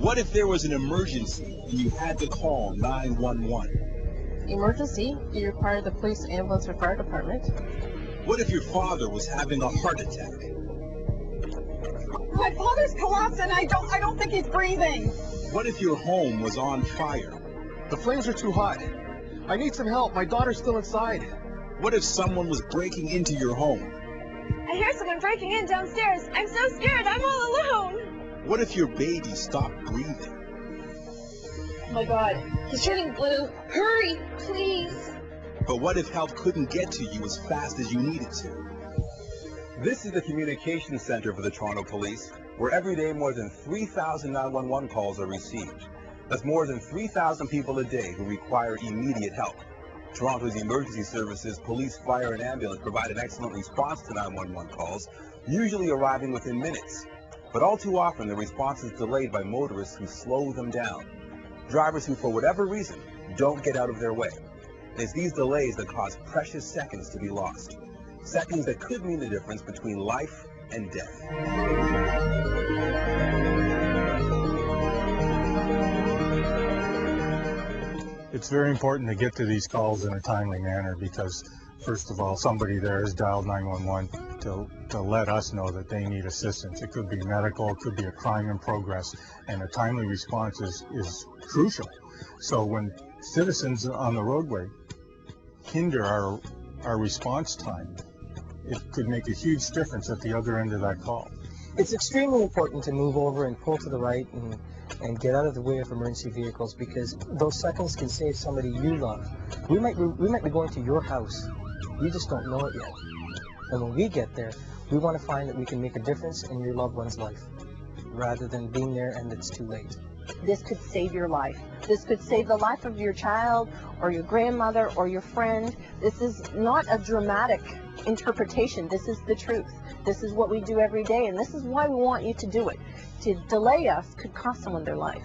What if there was an emergency and you had to call 911? Emergency, you require the police, ambulance, or fire department. What if your father was having a heart attack? My father's collapsed and I don't think he's breathing. What if your home was on fire? The flames are too hot. I need some help. My daughter's still inside. What if someone was breaking into your home? I hear someone breaking in downstairs. I'm so scared. I'm all alone. What if your baby stopped breathing? Oh my God, he's turning blue. Hurry, please. But what if help couldn't get to you as fast as you needed to? This is the communications center for the Toronto Police, where every day more than 3,000 911 calls are received. That's more than 3,000 people a day who require immediate help. Toronto's emergency services, police, fire, and ambulance provide an excellent response to 911 calls, usually arriving within minutes. But all too often, the response is delayed by motorists who slow them down. Drivers who, for whatever reason, don't get out of their way. And it's these delays that cause precious seconds to be lost. Seconds that could mean the difference between life and death. It's very important to get to these calls in a timely manner because, first of all, somebody there has dialed 911 to let us know that they need assistance. It could be medical, it could be a crime in progress, and a timely response is crucial. So when citizens on the roadway hinder our response time, it could make a huge difference at the other end of that call. It's extremely important to move over and pull to the right and get out of the way of emergency vehicles because those seconds can save somebody you love. We might be going to your house. You just don't know it yet. And when we get there, we want to find that we can make a difference in your loved one's life rather than being there and it's too late. This could save your life. This could save the life of your child or your grandmother or your friend. This is not a dramatic interpretation. This is the truth. This is what we do every day, and this is why we want you to do it. To delay us could cost someone their life.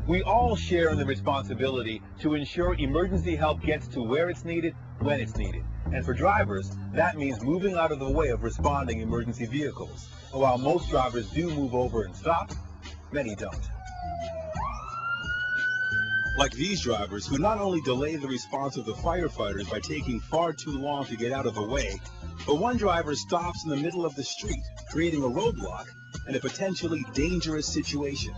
We all share in the responsibility to ensure emergency help gets to where it's needed, when it's needed. And for drivers, that means moving out of the way of responding emergency vehicles. And while most drivers do move over and stop, many don't. Like these drivers who not only delay the response of the firefighters by taking far too long to get out of the way, but one driver stops in the middle of the street, creating a roadblock and a potentially dangerous situation.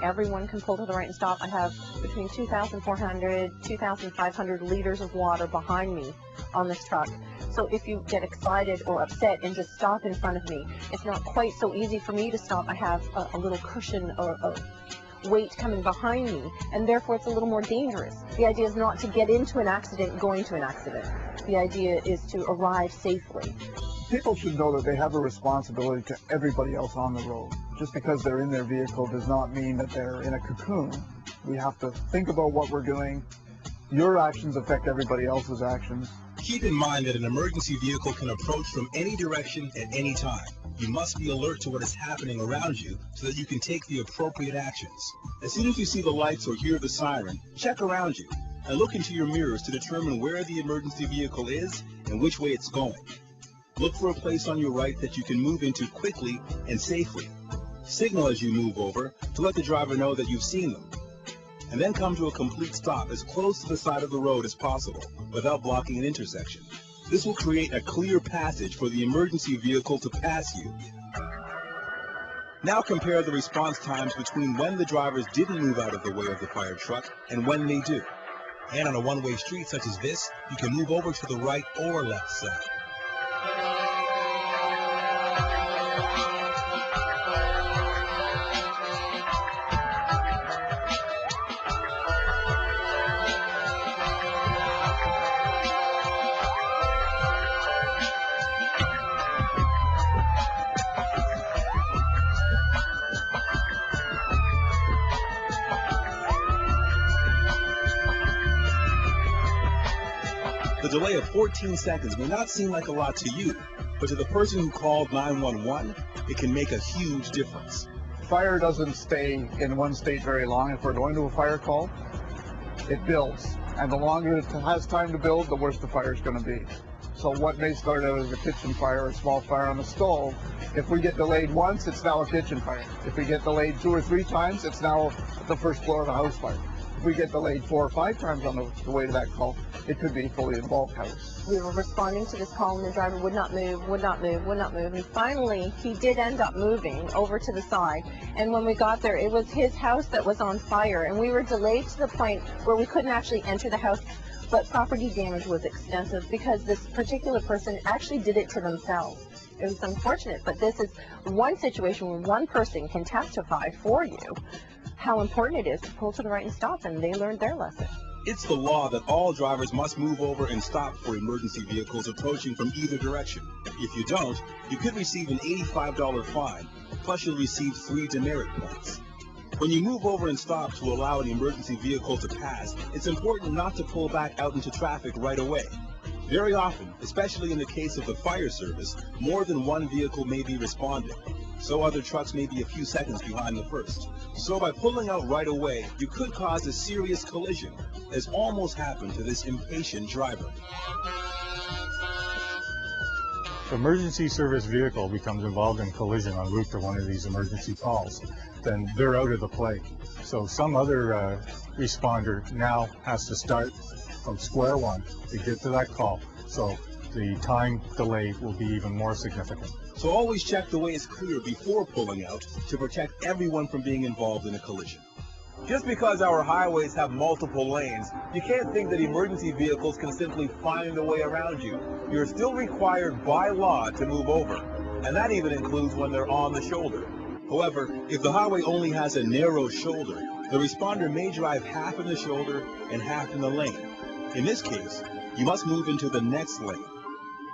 Everyone can pull to the right and stop. I have between 2,400, 2,500 liters of water behind me on this truck. So if you get excited or upset and just stop in front of me, it's not quite so easy for me to stop. I have a little cushion or a weight coming behind me, and therefore it's a little more dangerous. The idea is not to get into an accident going to an accident. The idea is to arrive safely. People should know that they have a responsibility to everybody else on the road. Just because they're in their vehicle does not mean that they're in a cocoon. We have to think about what we're doing. Your actions affect everybody else's actions. Keep in mind that an emergency vehicle can approach from any direction at any time. You must be alert to what is happening around you so that you can take the appropriate actions. As soon as you see the lights or hear the siren, check around you and look into your mirrors to determine where the emergency vehicle is and which way it's going. Look for a place on your right that you can move into quickly and safely. Signal as you move over to let the driver know that you've seen them. And then come to a complete stop as close to the side of the road as possible without blocking an intersection. This will create a clear passage for the emergency vehicle to pass you. Now compare the response times between when the drivers didn't move out of the way of the fire truck and when they do. And on a one-way street such as this, you can move over to the right or left side. The delay of 14 seconds may not seem like a lot to you, but to the person who called 911, it can make a huge difference. Fire doesn't stay in one state very long. If we're going to a fire call, it builds. And the longer it has time to build, the worse the fire is going to be. So what may start out as a kitchen fire or a small fire on the stove, if we get delayed once, it's now a kitchen fire. If we get delayed 2 or 3 times, it's now the first floor of a house fire. If we get delayed 4 or 5 times on the way to that call, it could be a fully involved house. We were responding to this call and the driver would not move, would not move, would not move. And finally, he did end up moving over to the side. And when we got there, it was his house that was on fire. And we were delayed to the point where we couldn't actually enter the house. But property damage was extensive because this particular person actually did it to themselves. It was unfortunate, but this is one situation where one person can testify for you how important it is to pull to the right and stop, and they learned their lesson. It's the law that all drivers must move over and stop for emergency vehicles approaching from either direction. If you don't, you could receive an $85 fine, plus you'll receive 3 demerit points. When you move over and stop to allow an emergency vehicle to pass, it's important not to pull back out into traffic right away. Very often, especially in the case of the fire service, more than one vehicle may be responding, so other trucks may be a few seconds behind the first. So by pulling out right away, you could cause a serious collision, as almost happened to this impatient driver. If an emergency service vehicle becomes involved in collision en route to one of these emergency calls, then they're out of the play. So some other responder now has to start from square one to get to that call. So the time delay will be even more significant. So always check the way is clear before pulling out to protect everyone from being involved in a collision. Just because our highways have multiple lanes, you can't think that emergency vehicles can simply find a way around you. You're still required by law to move over, and that even includes when they're on the shoulder. However, if the highway only has a narrow shoulder, the responder may drive half in the shoulder and half in the lane. In this case, you must move into the next lane.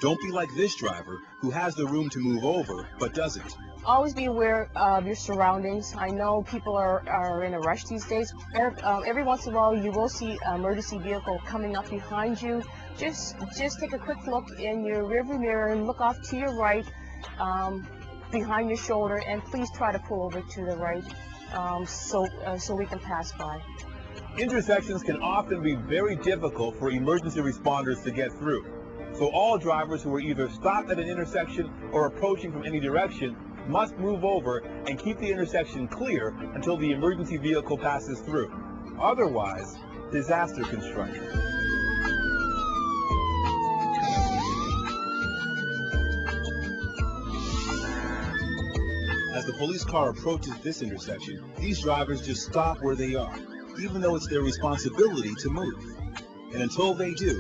Don't be like this driver who has the room to move over but doesn't. Always be aware of your surroundings. I know people are in a rush these days. Every once in a while you will see an emergency vehicle coming up behind you. Just take a quick look in your rearview mirror and look off to your right, behind your shoulder, and please try to pull over to the right so we can pass by. Intersections can often be very difficult for emergency responders to get through. So all drivers who are either stopped at an intersection or approaching from any direction must move over and keep the intersection clear until the emergency vehicle passes through. Otherwise, disaster can strike. As the police car approaches this intersection, these drivers just stop where they are, even though it's their responsibility to move. And until they do,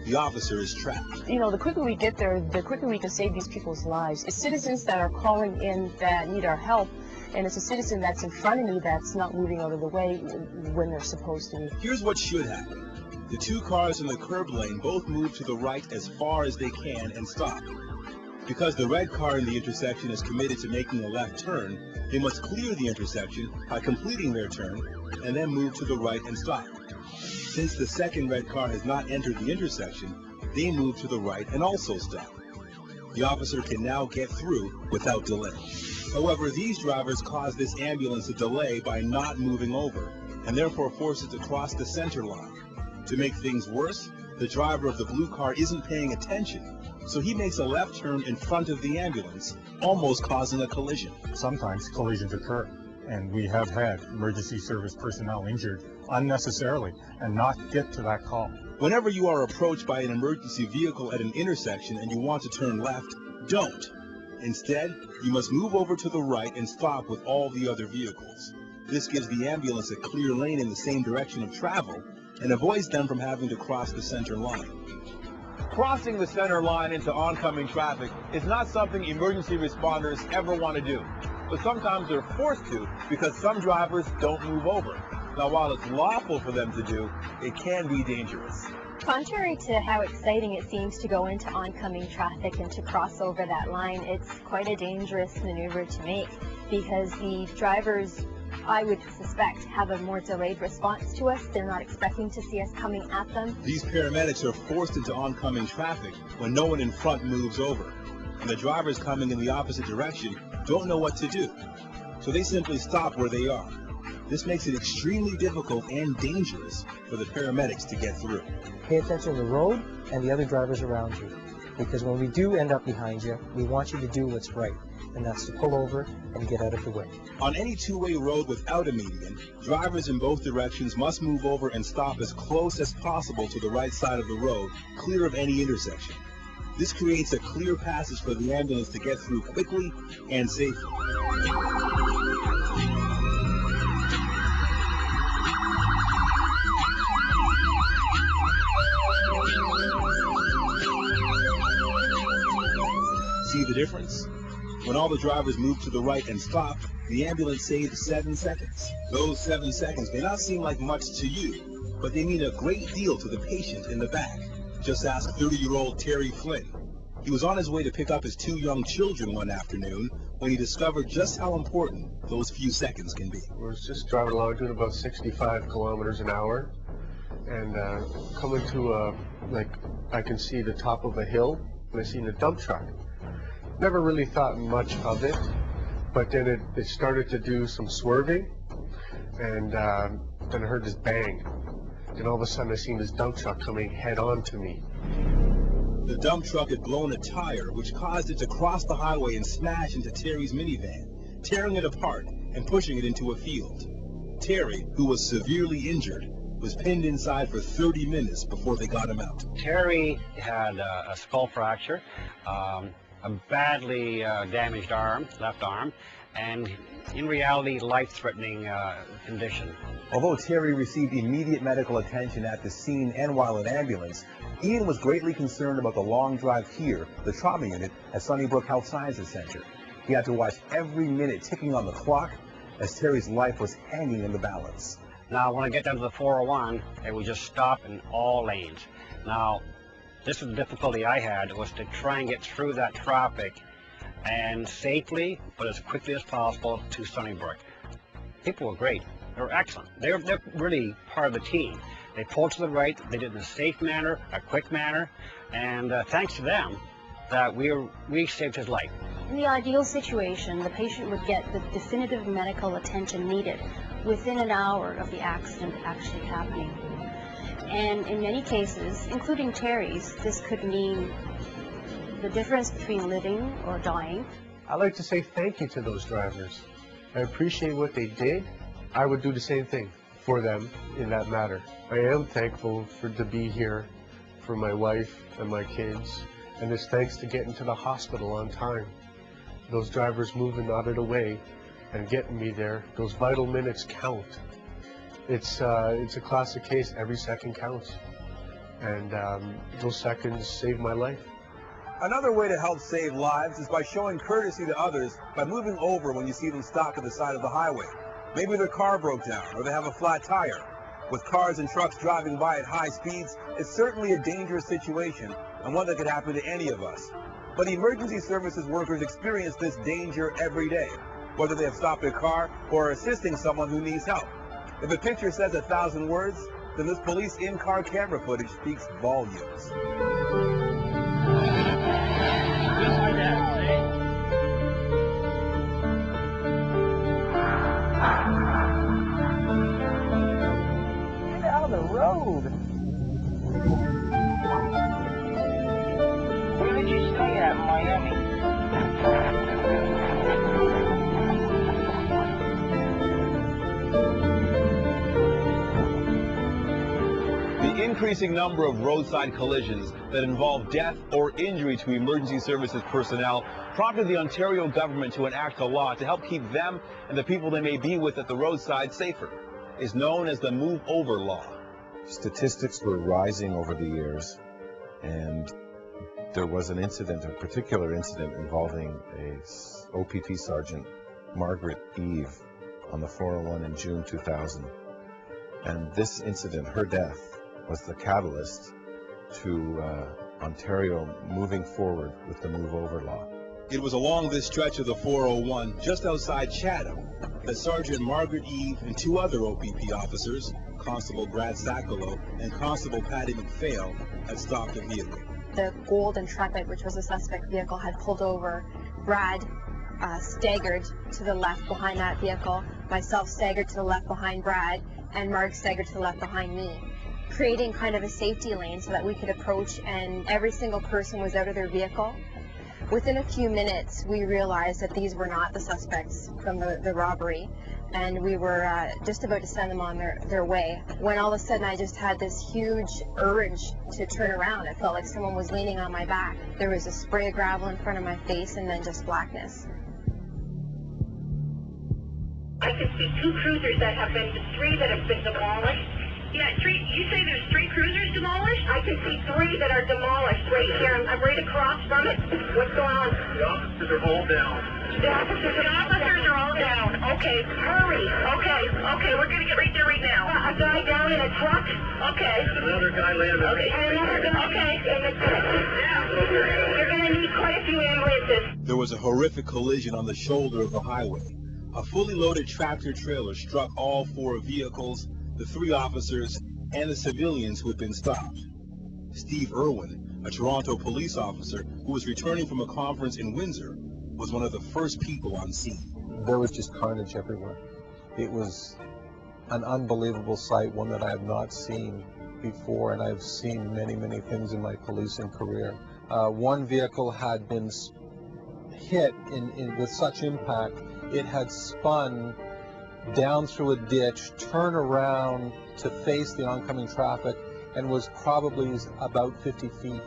the officer is trapped. You know, the quicker we get there, the quicker we can save these people's lives. It's citizens that are calling in that need our help, and it's a citizen that's in front of me that's not moving out of the way when they're supposed to. Here's what should happen. The 2 cars in the curb lane both move to the right as far as they can and stop. Because the red car in the intersection is committed to making a left turn, they must clear the intersection by completing their turn and then move to the right and stop. Since the second red car has not entered the intersection, they move to the right and also stop. The officer can now get through without delay. However, these drivers cause this ambulance a delay by not moving over, and therefore force it to cross the center line. To make things worse, the driver of the blue car isn't paying attention, so he makes a left turn in front of the ambulance, almost causing a collision. Sometimes collisions occur, and we have had emergency service personnel injured unnecessarily and not get to that call. Whenever you are approached by an emergency vehicle at an intersection and you want to turn left, don't. Instead, you must move over to the right and stop with all the other vehicles. This gives the ambulance a clear lane in the same direction of travel and avoids them from having to cross the center line. Crossing the center line into oncoming traffic is not something emergency responders ever want to do, but sometimes they're forced to because some drivers don't move over. Now, while it's lawful for them to do, it can be dangerous. Contrary to how exciting it seems to go into oncoming traffic and to cross over that line, it's quite a dangerous maneuver to make because the drivers, I would suspect, have a more delayed response to us. They're not expecting to see us coming at them. These paramedics are forced into oncoming traffic when no one in front moves over, and the drivers coming in the opposite direction don't know what to do, so they simply stop where they are. This makes it extremely difficult and dangerous for the paramedics to get through. Pay attention to the road and the other drivers around you. Because when we do end up behind you, we want you to do what's right, and that's to pull over and get out of the way. On any two-way road without a median, drivers in both directions must move over and stop as close as possible to the right side of the road, clear of any intersection. This creates a clear passage for the ambulance to get through quickly and safely. See the difference? When all the drivers move to the right and stop, the ambulance saves 7 seconds. Those 7 seconds may not seem like much to you, but they mean a great deal to the patient in the back. Just ask 30-year-old Terry Flynn. He was on his way to pick up his 2 young children one afternoon when he discovered just how important those few seconds can be. I was just driving along doing about 65 kilometers an hour and coming to I can see the top of a hill and I seen a dump truck. Never really thought much of it, but then it started to do some swerving and then I heard this bang. And all of a sudden I seen this dump truck coming head on to me. The dump truck had blown a tire, which caused it to cross the highway and smash into Terry's minivan, tearing it apart and pushing it into a field. Terry, who was severely injured, was pinned inside for 30 minutes before they got him out. Terry had a skull fracture, a badly damaged arm, left arm, and in reality, life-threatening condition. Although Terry received immediate medical attention at the scene and while in ambulance, Ian was greatly concerned about the long drive here, the trauma unit at Sunnybrook Health Sciences Center. He had to watch every minute ticking on the clock as Terry's life was hanging in the balance. Now, when I get down to the 401, it would just stop in all lanes. Now, this is the difficulty I had, was to try and get through that traffic and safely, but as quickly as possible, to Sunnybrook. People were great. They were excellent. They're really part of the team. They pulled to the right, they did it in a safe manner, a quick manner, and thanks to them, that we saved his life. In the ideal situation, the patient would get the definitive medical attention needed within an hour of the accident actually happening. And in many cases, including Terry's, this could mean the difference between living or dying. I'd like to say thank you to those drivers. I appreciate what they did. I would do the same thing for them in that matter. I am thankful to be here for my wife and my kids, and it's thanks to getting to the hospital on time. Those drivers moving out of the way and getting me there, those vital minutes count. It's a classic case, every second counts, and those seconds saved my life. Another way to help save lives is by showing courtesy to others by moving over when you see them stop at the side of the highway. Maybe their car broke down or they have a flat tire. With cars and trucks driving by at high speeds, it's certainly a dangerous situation and one that could happen to any of us. But emergency services workers experience this danger every day, whether they have stopped a car or are assisting someone who needs help. If a picture says 1,000 words, then this police in-car camera footage speaks volumes. Get out of the road. Where did you stay at in Miami? The increasing number of roadside collisions that involve death or injury to emergency services personnel prompted the Ontario government to enact a law to help keep them and the people they may be with at the roadside safer. It's known as the Move Over Law. Statistics were rising over the years, and there was an incident, a particular incident involving a OPP Sergeant, Margaret Eve, on the 401 in June 2000. And this incident, her death, was the catalyst to Ontario moving forward with the Move Over Law. It was along this stretch of the 401, just outside Chatham, that Sergeant Margaret Eve and 2 other OPP officers, Constable Brad Sacolo and Constable Patty McPhail, had stopped the vehicle. The gold Intrepid, which was a suspect vehicle, had pulled over. Brad staggered to the left behind that vehicle, myself staggered to the left behind Brad, and Mark staggered to the left behind me. creating kind of a safety lane so that we could approach and every single person was out of their vehicle. Within a few minutes, we realized that these were not the suspects from the robbery, and we were just about to send them on their way, when all of a sudden I just had this huge urge to turn around. It felt like someone was leaning on my back. There was a spray of gravel in front of my face and then just blackness. I can see 2 cruisers that have been, 3 that have been demolished. Yeah, 3, you say there's 3 cruisers demolished? I can see 3 that are demolished right here. I'm right across from it. What's going on? The officers are all down. The officers are all down. Okay, hurry. Okay, we're going to get right there right now. A guy down in a truck? Okay. Another guy landed. Okay, and another guy. Okay, and you're going to need quite a few ambulances. There was a horrific collision on the shoulder of the highway. A fully loaded tractor trailer struck all 4 vehicles, the 3 officers, and the civilians who had been stopped. Steve Irwin, a Toronto police officer who was returning from a conference in Windsor, was one of the first people on scene. There was just carnage everywhere. It was an unbelievable sight, one that I have not seen before, and I've seen many, many things in my policing career. One vehicle had been hit with such impact, it had spun down through a ditch, turned around to face the oncoming traffic, and was probably about 50 feet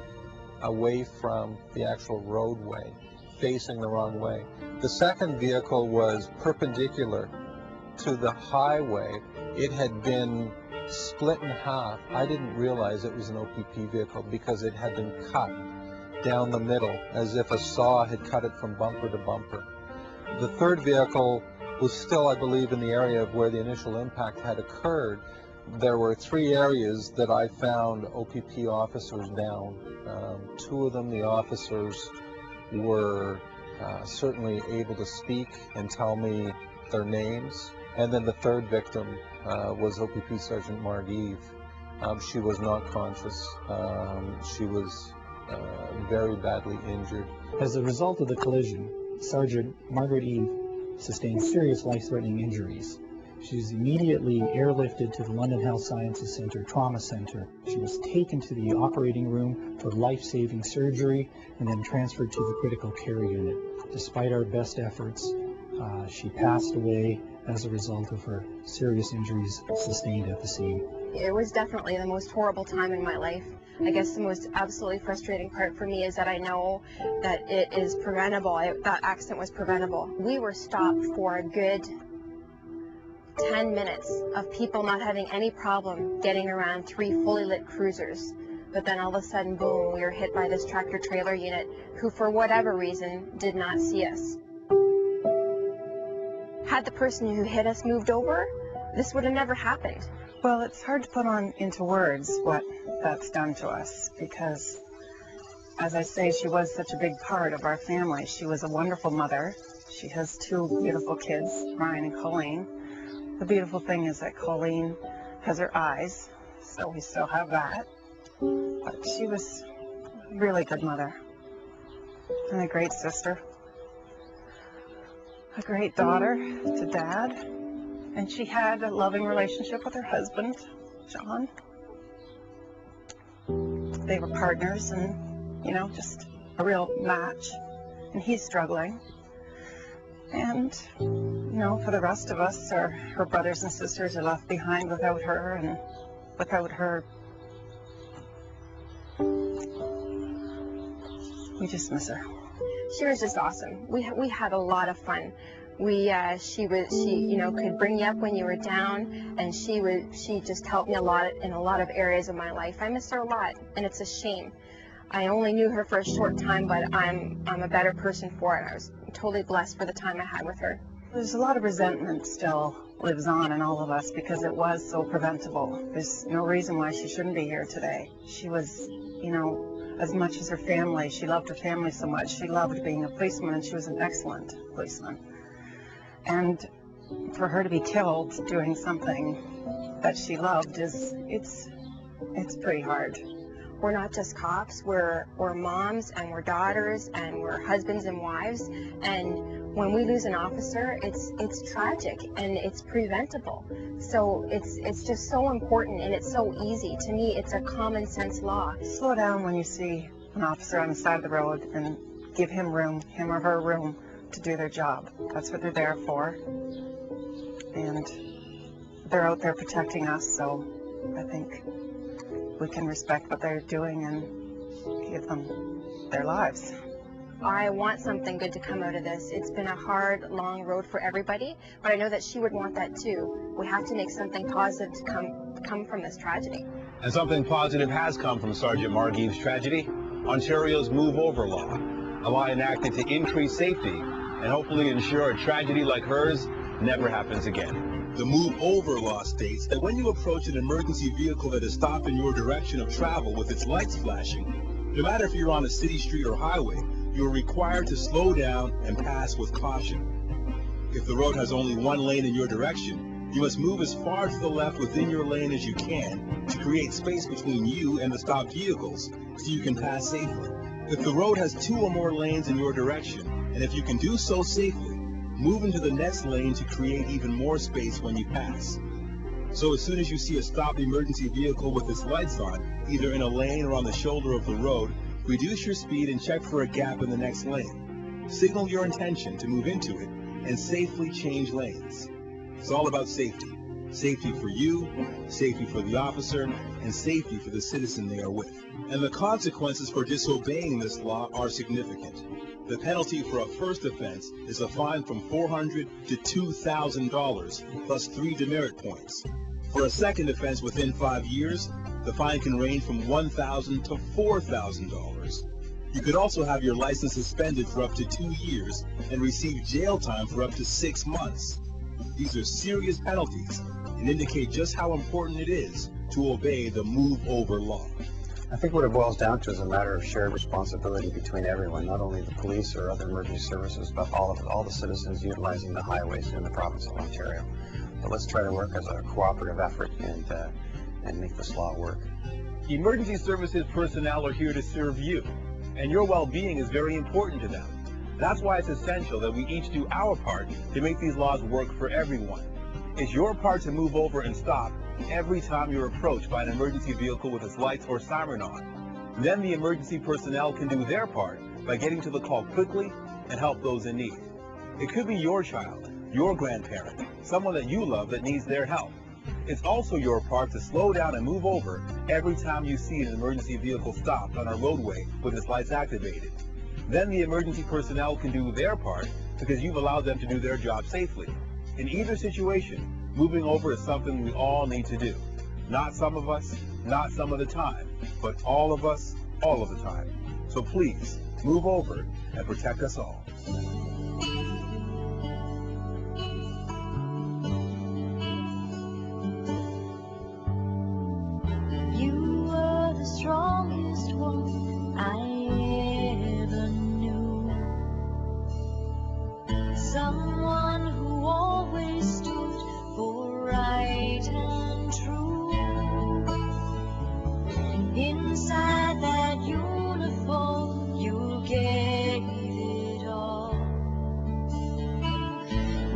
away from the actual roadway, facing the wrong way. The second vehicle was perpendicular to the highway. It had been split in half. I didn't realize it was an OPP vehicle because it had been cut down the middle as if a saw had cut it from bumper to bumper. The third vehicle was still, I believe, in the area of where the initial impact had occurred. There were 3 areas that I found OPP officers down. 2 of them, the officers were certainly able to speak and tell me their names. And then the third victim was OPP Sergeant Marguerite. She was not conscious. She was very badly injured. As a result of the collision, Sergeant Margaret Eve sustained serious life-threatening injuries. She was immediately airlifted to the London Health Sciences Centre Trauma Centre. She was taken to the operating room for life-saving surgery and then transferred to the critical care unit. Despite our best efforts, she passed away as a result of her serious injuries sustained at the scene. It was definitely the most horrible time in my life. I guess the most absolutely frustrating part for me is that I know that it is preventable. That accident was preventable. We were stopped for a good 10 minutes of people not having any problem getting around 3 fully lit cruisers. But then all of a sudden, boom, we were hit by this tractor trailer unit who, for whatever reason, did not see us. Had the person who hit us moved over, this would have never happened. Well, it's hard to put into words what that's done to us because, as I say, she was such a big part of our family. She was a wonderful mother. She has 2 beautiful kids, Ryan and Colleen. The beautiful thing is that Colleen has her eyes, so we still have that. But she was a really good mother and a great sister, a great daughter to Dad. And she had a loving relationship with her husband, John. They were partners and, you know, just a real match. And he's struggling. And, you know, for the rest of us, her brothers and sisters are left behind without her and without her. We just miss her. She was just awesome. We had a lot of fun. She you know, could bring you up when you were down, and she just helped me a lot in a lot of areas of my life. I miss her a lot, and it's a shame. I only knew her for a short time, but I'm a better person for it. I was totally blessed for the time I had with her. There's a lot of resentment still lives on in all of us because it was so preventable. There's no reason why she shouldn't be here today. She was, you know, as much as her family, she loved her family so much. She loved being a policeman, and she was an excellent policeman. And for her to be killed doing something that she loved it's pretty hard. We're not just cops, we're moms and we're daughters and we're husbands and wives, and when we lose an officer, it's tragic and it's preventable. So it's just so important and it's so easy. To me, it's a common sense law. Slow down when you see an officer on the side of the road and give him room, him or her room, to do their job. That's what they're there for. And they're out there protecting us, so I think we can respect what they're doing and give them their lives. I want something good to come out of this. It's been a hard, long road for everybody, but I know that she would want that too. We have to make something positive to come from this tragedy. And something positive has come from Sergeant Margeve's tragedy. Ontario's Move Over Law, a law enacted to increase safety and hopefully ensure a tragedy like hers never happens again. The Move Over Law states that when you approach an emergency vehicle that is stopped in your direction of travel with its lights flashing, no matter if you're on a city street or highway, you are required to slow down and pass with caution. If the road has only one lane in your direction, you must move as far to the left within your lane as you can to create space between you and the stopped vehicles so you can pass safely. If the road has 2 or more lanes in your direction, and if you can do so safely, move into the next lane to create even more space when you pass. So as soon as you see a stopped emergency vehicle with its lights on, either in a lane or on the shoulder of the road, reduce your speed and check for a gap in the next lane. Signal your intention to move into it and safely change lanes. It's all about safety. Safety for you, safety for the officer, and safety for the citizen they are with. And the consequences for disobeying this law are significant. The penalty for a first offense is a fine from $400 to $2,000 plus 3 demerit points. For a second offense within 5 years, the fine can range from $1,000 to $4,000. You could also have your license suspended for up to 2 years and receive jail time for up to 6 months. These are serious penalties and indicate just how important it is to obey the Move Over Law. I think what it boils down to is a matter of shared responsibility between everyone, not only the police or other emergency services, but all the citizens utilizing the highways in the province of Ontario. But let's try to work as a cooperative effort and make this law work. Emergency services personnel are here to serve you, and your well-being is very important to them. That's why it's essential that we each do our part to make these laws work for everyone. It's your part to move over and stop every time you're approached by an emergency vehicle with its lights or siren on. Then the emergency personnel can do their part by getting to the call quickly and help those in need. It could be your child, your grandparent, someone that you love that needs their help. It's also your part to slow down and move over every time you see an emergency vehicle stopped on a roadway with its lights activated. Then the emergency personnel can do their part because you've allowed them to do their job safely. In either situation, moving over is something we all need to do. Not some of us, not some of the time, but all of us, all of the time. So please, move over and protect us all. You were the strongest one I ever knew. Someone who always stood for right and true. Inside that uniform, you gave it all.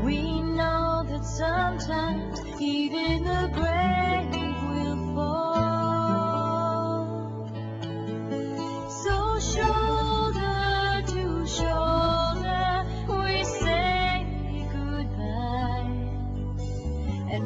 We know that sometimes even the brave will fall. So shoulder to shoulder, we say goodbye. And